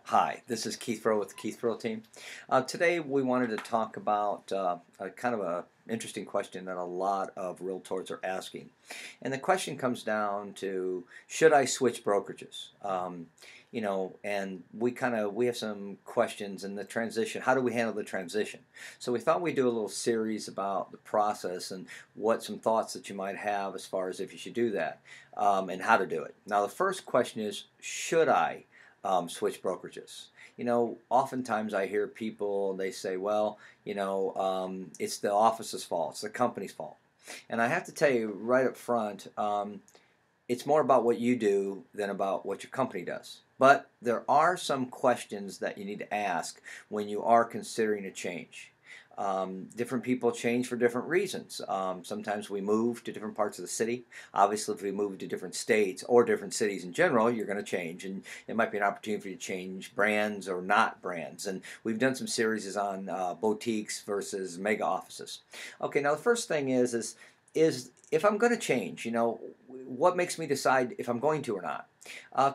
Hi, this is Keith Furrow with the Keith Furrow team. Today we wanted to talk about a kind of a interesting question that a lot of realtors are asking. And the question comes down to, should I switch brokerages? And we have some questions in the transition. How do we handle the transition? So we thought we'd do a little series about the process and what some thoughts that you might have as far as if you should do that, and how to do it. Now the first question is, should I switch brokerages? Oftentimes I hear people, they say, well, it's the office's fault, it's the company's fault. And I have to tell you right up front, it's more about what you do than about what your company does. But there are some questions that you need to ask when you are considering a change. Different people change for different reasons. Sometimes we move to different parts of the city. Obviously, if we move to different states or different cities in general, you're going to change, and it might be an opportunity for you to change brands or not brands. And we've done some series on boutiques versus mega offices. Okay, now the first thing is if I'm going to change, what makes me decide if I'm going to or not?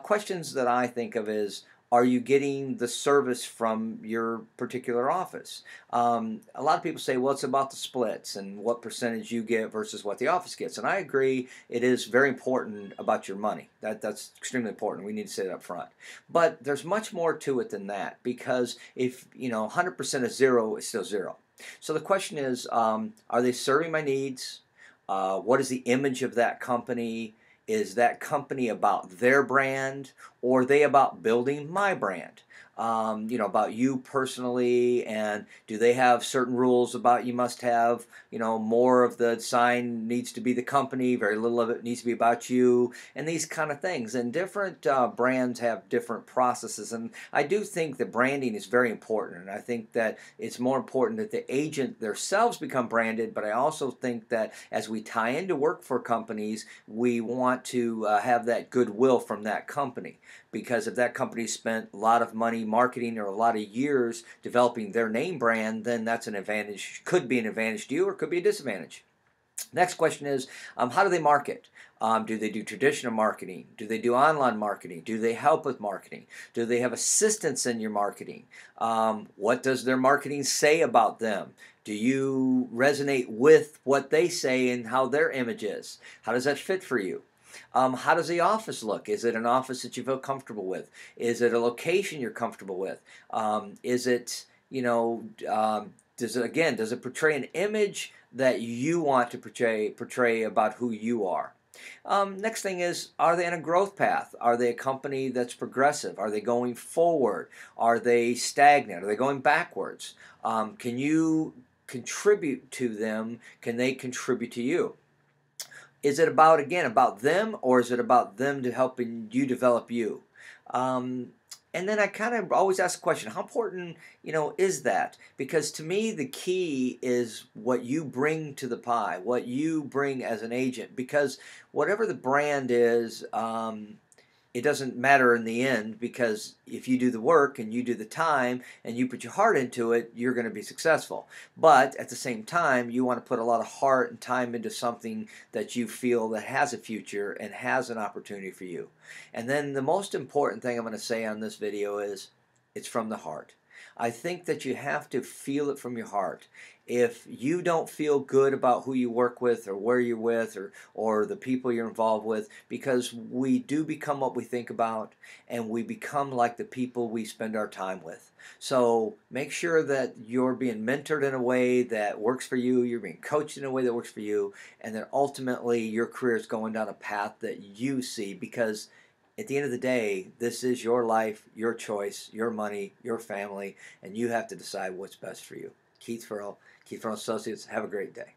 Questions that I think of is, are you getting the service from your particular office? A lot of people say, well, it's about the splits and what percentage you get versus what the office gets. And I agree, it is very important about your money. That's extremely important. We need to say that up front. But there's much more to it than that, because if 100% of zero is still zero. So the question is, are they serving my needs? What is the image of that company? Is that company about their brand, or are they about building my brand? About you personally, and do they have certain rules about you must have, more of the sign needs to be the company, very little of it needs to be about you, and these kind of things. And different brands have different processes, and I do think that branding is very important, and I think that it's more important that the agent themselves become branded, but I also think that as we tie into work for companies, we want to have that goodwill from that company, because if that company spent a lot of money marketing or a lot of years developing their name brand, then that's an advantage, could be an advantage to you, or could be a disadvantage. Next question is, how do they market? Do they do traditional marketing? Do they do online marketing? Do they help with marketing? Do they have assistance in your marketing? What does their marketing say about them? Do you resonate with what they say and how their image is? How does that fit for you? How does the office look? Is it an office that you feel comfortable with? Is it a location you're comfortable with? Is it, does it portray an image that you want to portray about who you are? Next thing is, are they on a growth path? Are they a company that's progressive? Are they going forward? Are they stagnant? Are they going backwards? Can you contribute to them? Can they contribute to you? Is it about them, or is it about them to helping you develop you? And then I kind of always ask the question, how important, is that? Because to me, the key is what you bring to the pie, what you bring as an agent. Because whatever the brand is, it doesn't matter in the end, because if you do the work and you do the time and you put your heart into it, you're going to be successful. But at the same time, you want to put a lot of heart and time into something that you feel that has a future and has an opportunity for you. And then the most important thing I'm going to say on this video is, it's from the heart. I think that you have to feel it from your heart. If you don't feel good about who you work with, or where you're with, or the people you're involved with, because we do become what we think about, and we become like the people we spend our time with. So make sure that you're being mentored in a way that works for you, you're being coached in a way that works for you, and that ultimately your career is going down a path that you see, because at the end of the day, this is your life, your choice, your money, your family, and you have to decide what's best for you. Keith Furrow, Keith Furrow Associates, have a great day.